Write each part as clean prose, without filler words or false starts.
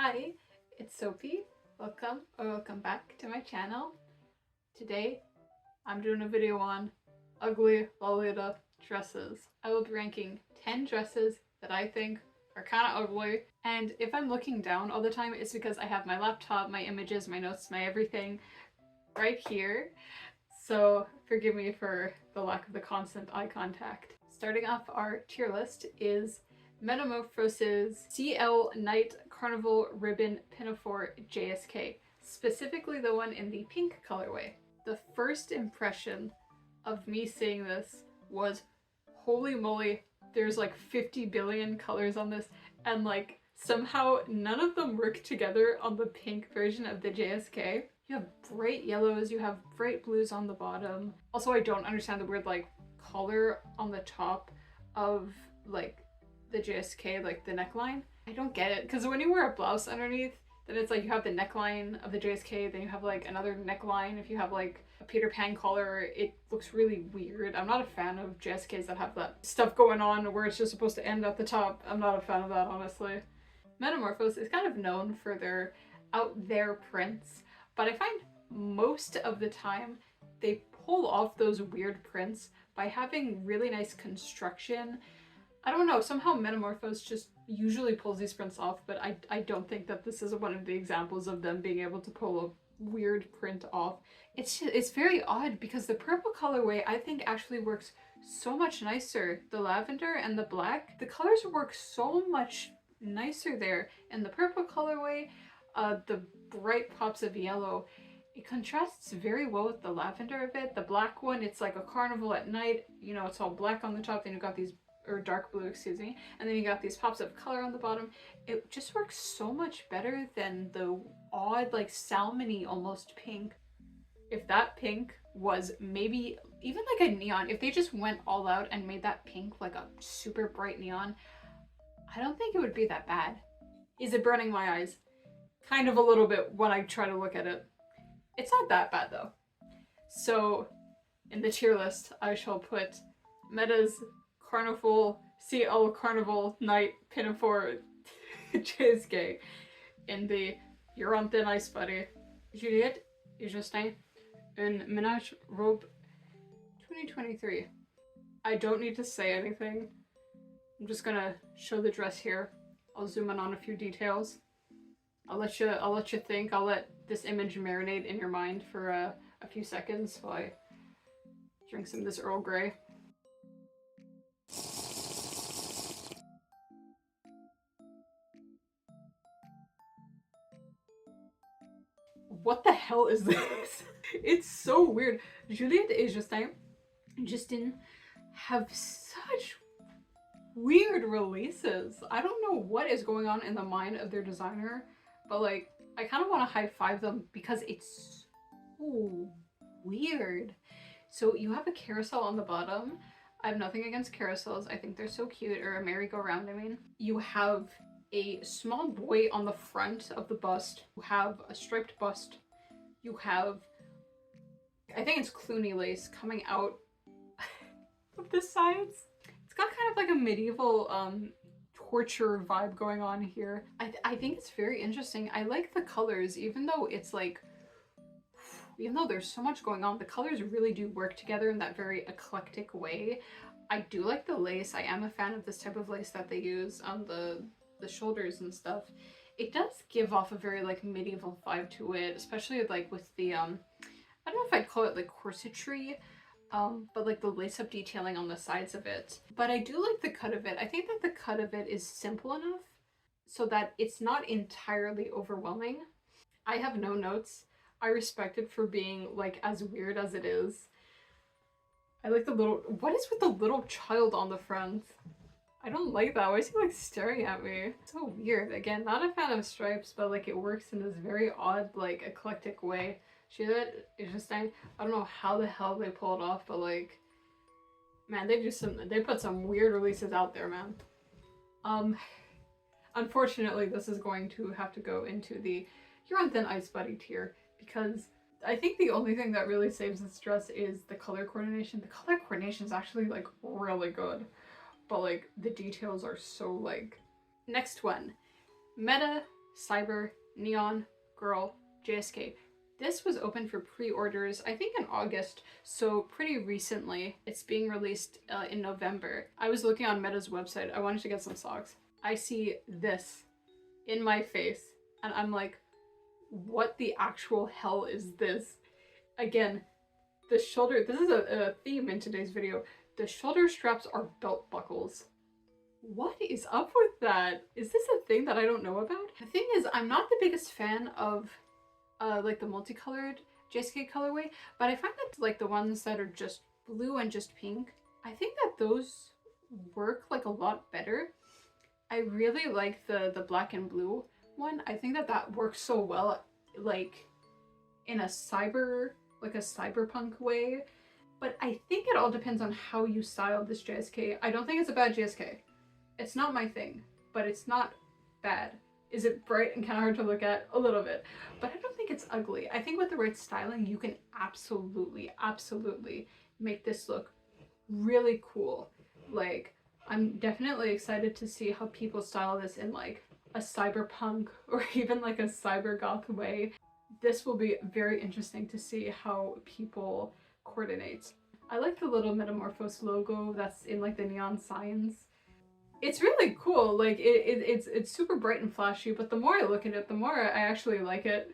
Hi, it's Sophie. Welcome back to my channel. Today, I'm doing a video on ugly Lolita dresses. I will be ranking 10 dresses that I think are kind of ugly. And if I'm looking down all the time, it's because I have my laptop, my images, my notes, my everything right here. So forgive me for the lack of the constant eye contact. Starting off our tier list is Metamorphosis CL Night Carnival Ribbon Pinafore JSK, specifically the one in the pink colorway. The first impression of me seeing this was, holy moly, there's like 50 billion colors on this, and like somehow none of them work together on the pink version of the JSK. You have bright yellows, you have bright blues on the bottom. Also, I don't understand the weird like collar on the top of like the JSK, like the neckline. I don't get it, because when you wear a blouse underneath, then it's like you have the neckline of the JSK, then you have like another neckline if you have like a Peter Pan collar. It looks really weird. I'm not a fan of JSKs that have that stuff going on where it's just supposed to end at the top. I'm not a fan of that, honestly. Metamorphosis is kind of known for their out there prints, but I find most of the time they pull off those weird prints by having really nice construction. I don't know, somehow Metamorphose just usually pulls these prints off, but I don't think that this is one of the examples of them being able to pull a weird print off. It's very odd because the purple colorway I think actually works so much nicer. The lavender and the black, the colors work so much nicer there. And the purple colorway, the bright pops of yellow, it contrasts very well with the lavender of it. The black one, it's like a carnival at night, you know, it's all black on the top, then you've got these, or dark blue, excuse me, and then you got these pops of color on the bottom. It just works so much better than the odd, like salmony almost pink. If that pink was maybe even like a neon, if they just went all out and made that pink like a super bright neon, I don't think it would be that bad. Is it burning my eyes? Kind of a little bit when I try to look at it. It's not that bad though. So in the tier list, I shall put Meta's Carnival CL Carnival Night Pinafore JSK in the You're on Thin Ice, Buddy. Juliette et Justin, une ménage robe 2023. I don't need to say anything. I'm just gonna show the dress here. I'll zoom in on a few details. I'll let you think. I'll let this image marinate in your mind for a few seconds while I drink some of this Earl Grey. What the hell is this? It's so weird. Juliette et Justin have such weird releases. I don't know what is going on in the mind of their designer, but like I kind of want to high five them because it's so weird. So you have a carousel on the bottom. I have nothing against carousels. I think they're so cute, or a merry-go-round, I mean. You have a small boy on the front of the bust. You have a striped bust. You have, I think it's Clooney lace coming out of the sides. It's got kind of like a medieval torture vibe going on here. I think it's very interesting. I like the colors, even though it's like, even though there's so much going on, the colors really do work together in that very eclectic way. I do like the lace. I am a fan of this type of lace that they use on the shoulders and stuff. It does give off a very like medieval vibe to it, especially like with the I don't know if I'd call it like corsetry, but like the lace up detailing on the sides of it. But I do like the cut of it. I think that the cut of it is simple enough so that it's not entirely overwhelming. I have no notes. I respect it for being like as weird as it is. I like the little, what is with the little child on the front? I don't like that. Why is he like staring at me? So weird. Again, not a fan of stripes, but like it works in this very odd, like eclectic way. Juliette is just, I don't know how the hell they pull it off, but like, man, they put some weird releases out there, man. Unfortunately, this is going to have to go into the You're on Thin Ice, Buddy tier, because I think the only thing that really saves this dress is the color coordination. The color coordination is actually like really good, but like the details are so like. Next one, Meta Cyber Neon Girl JSK. This was open for pre-orders, I think in August, so pretty recently. It's being released in November. I was looking on Meta's website. I wanted to get some socks. I see this in my face, and I'm like, what the actual hell is this? Again, the shoulder, this is a theme in today's video. The shoulder straps are belt buckles. What is up with that? Is this a thing that I don't know about? The thing is, I'm not the biggest fan of like the multicolored JSK colorway, but I find that like the ones that are just blue and just pink, I think that those work like a lot better. I really like the black and blue one. I think that that works so well, like in a cyberpunk way. But I think it all depends on how you style this JSK. I don't think it's a bad JSK. It's not my thing, but it's not bad. Is it bright and kind of hard to look at? A little bit. But I don't think it's ugly. I think with the right styling, you can absolutely make this look really cool. Like, I'm definitely excited to see how people style this in like a cyberpunk or even like a cyber goth way. This will be very interesting to see how people coordinate. I like the little Metamorphose logo that's in like the neon signs. It's really cool. Like it's super bright and flashy, but the more I look at it, the more I actually like it.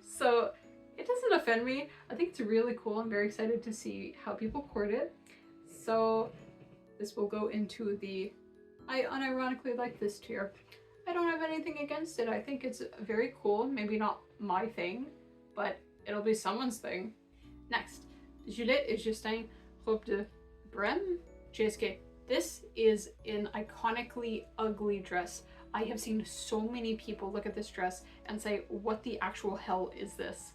So it doesn't offend me. I think it's really cool. I'm very excited to see how people court it. So this will go into the I unironically like this tier. I don't have anything against it. I think it's very cool. Maybe not my thing, but it'll be someone's thing. Next, Juliette et Justin Robe de Brême JSK. This is an iconically ugly dress. I have seen so many people look at this dress and say, what the actual hell is this?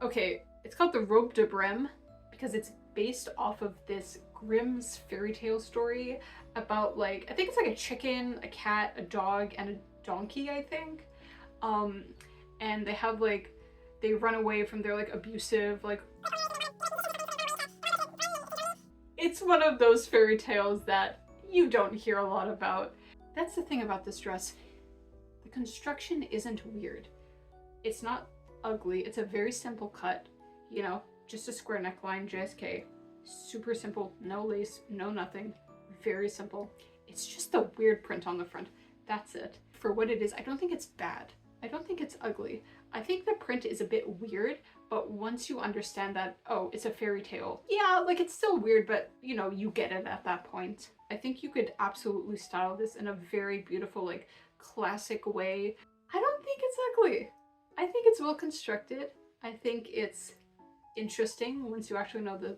Okay, it's called the Robe de Brême because it's based off of this Grimm's fairy tale story about like, I think it's like a chicken, a cat, a dog, and a donkey, I think. And they have like, they run away from their like abusive, like, it's one of those fairy tales that you don't hear a lot about. That's the thing about this dress. The construction isn't weird. It's not ugly. It's a very simple cut, you know, just a square neckline, JSK. Super simple, no lace, no nothing. Very simple. It's just the weird print on the front. That's it. For what it is, I don't think it's bad. I don't think it's ugly. I think the print is a bit weird, but once you understand that, oh, it's a fairy tale, yeah, like it's still weird, but you know, you get it at that point. I think you could absolutely style this in a very beautiful, like classic way. I don't think it's ugly. I think it's well constructed. I think it's interesting once you actually know the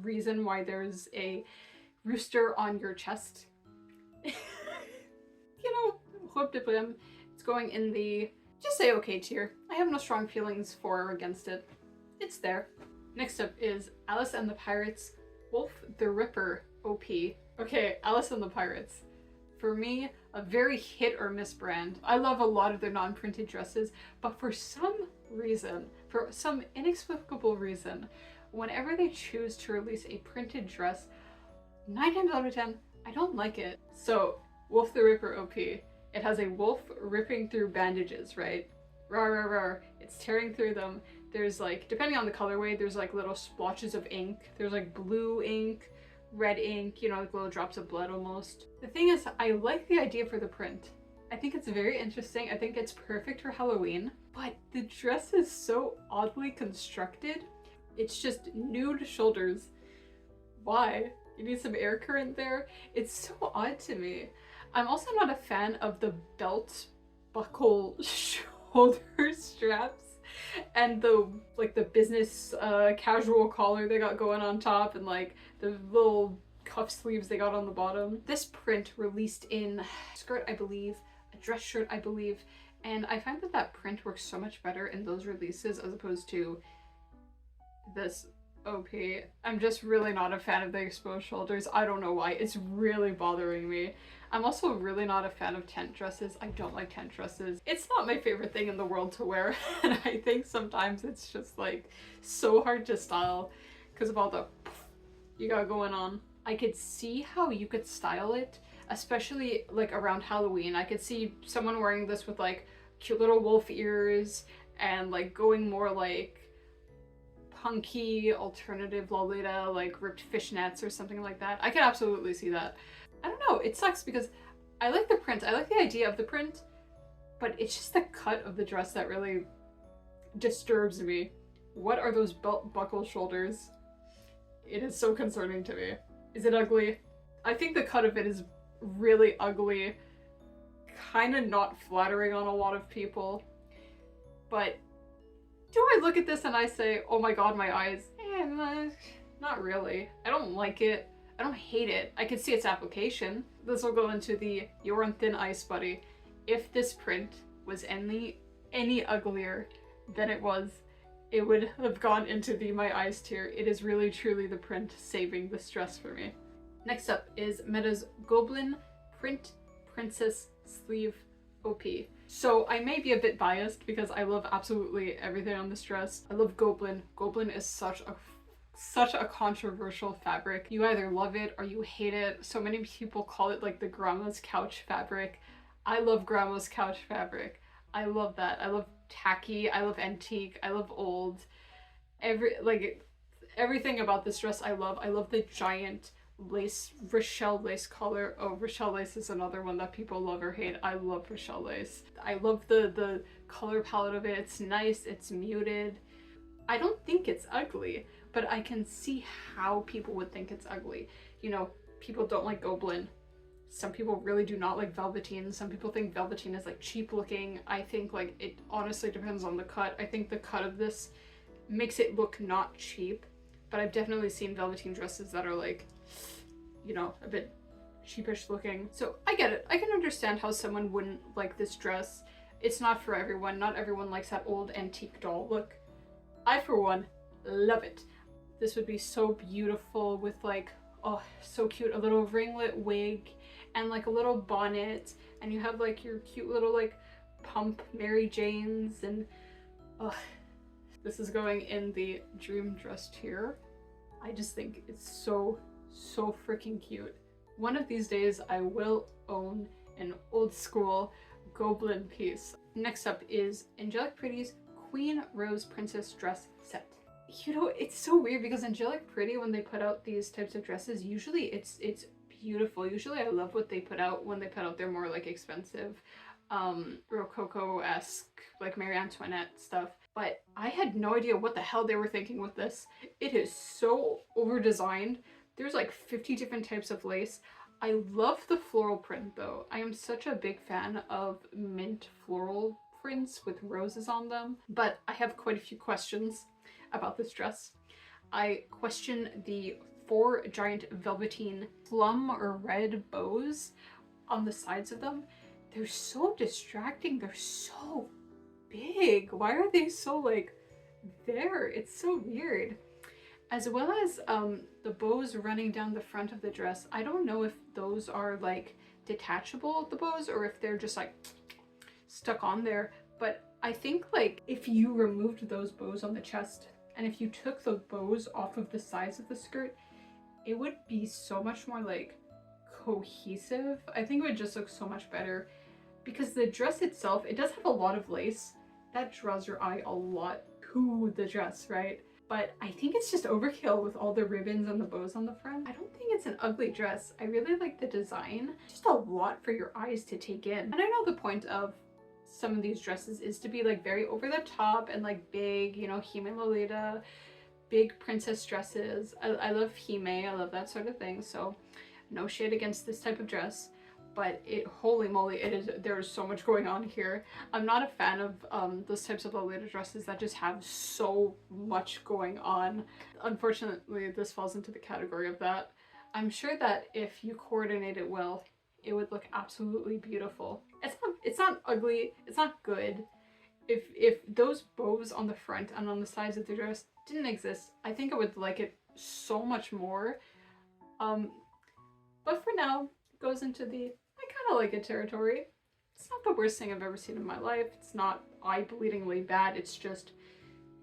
reason why there's a rooster on your chest. You know, Robe de Brême, it's going in the just say okay tier. I have no strong feelings for or against it. It's there. Next up is Alice and the Pirates Wolf the Ripper OP. Okay, Alice and the Pirates. For me, a very hit or miss brand. I love a lot of their non-printed dresses, but for some reason, for some inexplicable reason, whenever they choose to release a printed dress, 9 times out of 10, I don't like it. So, Wolf the Ripper OP. It has a wolf ripping through bandages, right? Rawr, rawr, rawr. It's tearing through them. There's like, depending on the colorway, there's like little splotches of ink. There's like blue ink, red ink, you know, like little drops of blood almost. The thing is, I like the idea for the print. I think it's very interesting. I think it's perfect for Halloween, but the dress is so oddly constructed. It's just nude shoulders. Why? You need some air current there? It's so odd to me. I'm also not a fan of the belt buckle shoulder straps and the like the business casual collar they got going on top and like the little cuff sleeves they got on the bottom. This print released in a skirt, I believe, a dress shirt, I believe, and I find that that print works so much better in those releases as opposed to this OP. I'm just really not a fan of the exposed shoulders. I don't know why. It's really bothering me. I'm also really not a fan of tent dresses. I don't like tent dresses. It's not my favorite thing in the world to wear, and I think sometimes it's just like so hard to style because of all the you got going on. I could see how you could style it especially like around Halloween. I could see someone wearing this with like cute little wolf ears and like going more like punky alternative Lolita, like ripped fishnets or something like that. I could absolutely see that. I don't know, it sucks because I like the print, I like the idea of the print, but it's just the cut of the dress that really disturbs me. What are those belt buckle shoulders? It is so concerning to me. Is it ugly? I think the cut of it is really ugly, kind of not flattering on a lot of people. But do I look at this and I say, oh my god, my eyes? Not really. I don't like it. I don't hate it. I can see its application. This will go into the "you're on thin ice, buddy." If this print was any uglier than it was, it would have gone into the my eyes tier. It is really truly the print saving this dress for me. Next up is Meta's Goblin Print Princess Sleeve OP. So I may be a bit biased because I love absolutely everything on this dress. I love Goblin. Goblin is such a controversial fabric. You either love it or you hate it. So many people call it like the grandma's couch fabric. I love grandma's couch fabric. I love that. I love tacky. I love antique. I love old. Everything about this dress I love. I love the giant lace, Rochelle lace collar. Oh, Rochelle lace is another one that people love or hate. I love Rochelle lace. I love the color palette of it. It's nice. It's muted. I don't think it's ugly, but I can see how people would think it's ugly. You know, people don't like Goblin. Some people really do not like velveteen. Some people think velveteen is like cheap looking. I think like it honestly depends on the cut. I think the cut of this makes it look not cheap, but I've definitely seen velveteen dresses that are like, you know, a bit cheapish looking. So I get it. I can understand how someone wouldn't like this dress. It's not for everyone. Not everyone likes that old antique doll look. I, for one, love it. This would be so beautiful with like, oh, so cute, a little ringlet wig and like a little bonnet, and you have like your cute little like pump Mary Janes, and oh, this is going in the dream dress tier. I just think it's so freaking cute. One of these days I will own an old school Goblin piece. Next up is Angelic Pretty's Queen Rose Princess Dress Set. You know, it's so weird because Angelic Pretty, when they put out these types of dresses, usually it's beautiful. Usually I love what they put out when they put out their more like expensive Rococo-esque like Marie Antoinette stuff. But I had no idea what the hell they were thinking with this. It is so over-designed. There's like 50 different types of lace. I love the floral print though. I am such a big fan of mint floral prints with roses on them, but I have quite a few questions about this dress. I question the 4 giant velveteen plum or red bows on the sides of them. They're so distracting. They're so big. Why are they so like there? It's so weird. As well as the bows running down the front of the dress. I don't know if those are like detachable, the bows, or if they're just like stuck on there. But I think like if you removed those bows on the chest and if you took the bows off of the sides of the skirt, it would be so much more like cohesive. I think it would just look so much better because the dress itself, it does have a lot of lace that draws your eye a lot to the dress, right? But I think it's just overkill with all the ribbons and the bows on the front. I don't think it's an ugly dress. I really like the design. Just a lot for your eyes to take in. And I know the point of some of these dresses is to be like very over the top and like big, you know, Hime Lolita, big princess dresses. I love Hime, I love that sort of thing. So no shade against this type of dress, but holy moly, there's so much going on here. I'm not a fan of those types of Lolita dresses that just have so much going on. Unfortunately, this falls into the category of that. I'm sure that if you coordinate it well, it would look absolutely beautiful. It's not ugly, it's not good. If those bows on the front and on the sides of the dress didn't exist, I think I would like it so much more. But for now, it goes into the I kind of like it territory. It's not the worst thing I've ever seen in my life. It's not eye-bleedingly bad. It's just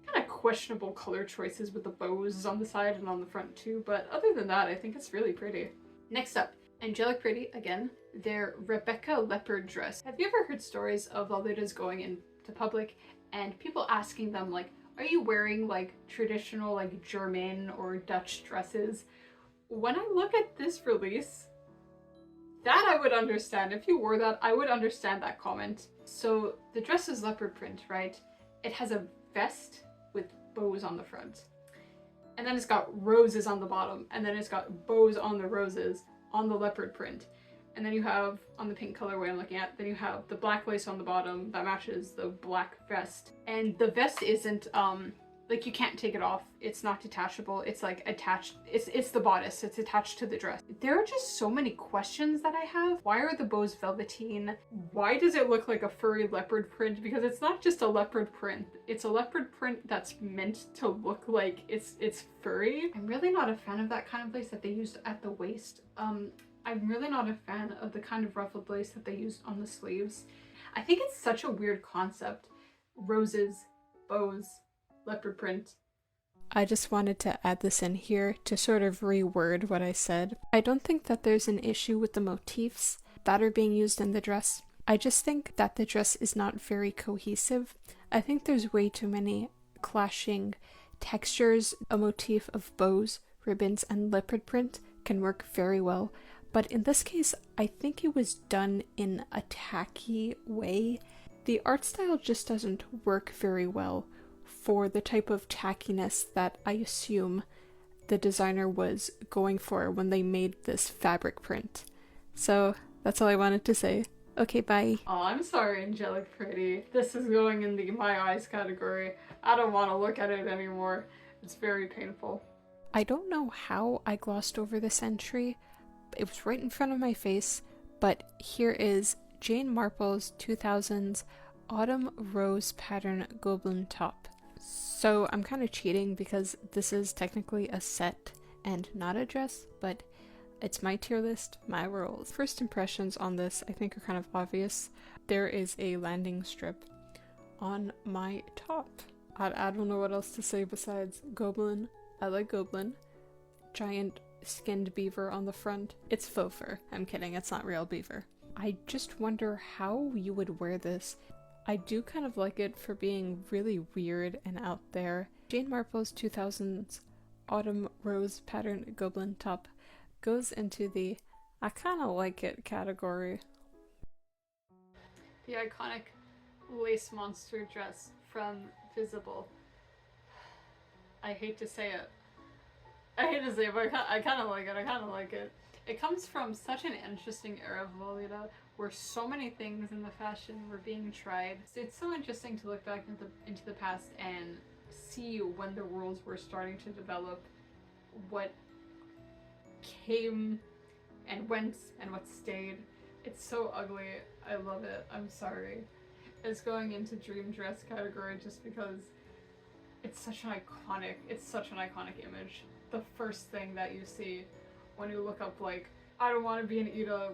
kind of questionable color choices with the bows on the side and on the front too. But other than that, I think it's really pretty. Next up, Angelic Pretty, again, their Rebecca leopard dress. Have you ever heard stories of Lolitas going into public and people asking them like, are you wearing like traditional like German or Dutch dresses? When I look at this release, that I would understand. If you wore that, I would understand that comment. So the dress is leopard print, right? It has a vest with bows on the front. And then it's got roses on the bottom. And then it's got bows on the roses on the leopard print. And then you have, on the pink colorway I'm looking at, then you have the black lace on the bottom that matches the black vest. And the vest isn't, like you can't take it off. It's not detachable. It's like attached. It's the bodice. It's attached to the dress. There are just so many questions that I have. Why are the bows velveteen? Why does it look like a furry leopard print? Because it's not just a leopard print. It's a leopard print that's meant to look like it's furry. I'm really not a fan of that kind of lace that they used at the waist. I'm really not a fan of the kind of ruffled lace that they used on the sleeves. I think it's such a weird concept. Roses, bows, leopard print. I just wanted to add this in here to sort of reword what I said. I don't think that there's an issue with the motifs that are being used in the dress. I just think that the dress is not very cohesive. I think there's way too many clashing textures. A motif of bows, ribbons, and leopard print can work very well. But in this case, I think it was done in a tacky way. The art style just doesn't work very well for the type of tackiness that I assume the designer was going for when they made this fabric print. So that's all I wanted to say. Okay, bye. Oh, I'm sorry, Angelic Pretty. This is going in the my eyes category. I don't want to look at it anymore. It's very painful. I don't know how I glossed over this entry. It was right in front of my face, but here is Jane Marple's 2000s Autumn Rose Pattern Goblin Top. So I'm kind of cheating because this is technically a set and not a dress, but it's my tier list, my rules. First impressions on this I think are kind of obvious. There is a landing strip on my top. I don't know what else to say besides goblin. I like goblin. Giant skinned beaver on the front. It's faux fur. I'm kidding, it's not real beaver. I just wonder how you would wear this. I do kind of like it for being really weird and out there. Jane Marple's 2000s Autumn Rose Pattern Goblin Top goes into the I kind of like it category. The iconic lace monster dress from Visible. I hate to say it. But I kind of like it. It comes from such an interesting era of Lolita where so many things in the fashion were being tried. So it's so interesting to look back into the past and see when the rules were starting to develop, what came and went and what stayed. It's so ugly. I love it. I'm sorry. It's going into dream dress category just because it's such an iconic image. The first thing that you see when you look up like, I don't want to be an Ida,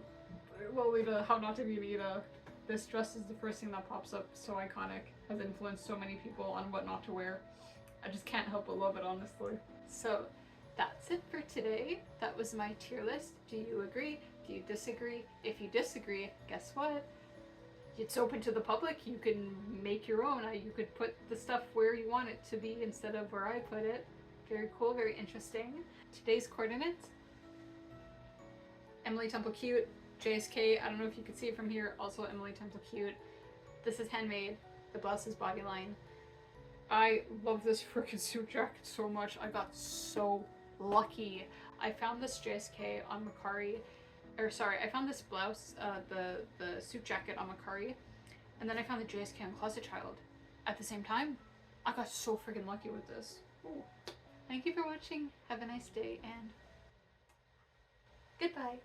Lolita, how not to be an Ida. This dress is the first thing that pops up. So iconic, has influenced so many people on what not to wear. I just can't help but love it, honestly. So that's it for today. That was my tier list. Do you agree? Do you disagree? If you disagree, guess what? It's open to the public. You can make your own. You could put the stuff where you want it to be instead of where I put it. Very cool, very interesting. Today's coordinates: Emily Temple Cute, JSK, I don't know if you can see it from here, also Emily Temple Cute. This is handmade, the blouse is bodyline. I love this freaking suit jacket so much. I got so lucky. I found this JSK on Mercari, I found this blouse, the suit jacket on Mercari, and then I found the JSK on Closet Child at the same time. I got so freaking lucky with this. Ooh. Thank you for watching. Have a nice day and goodbye.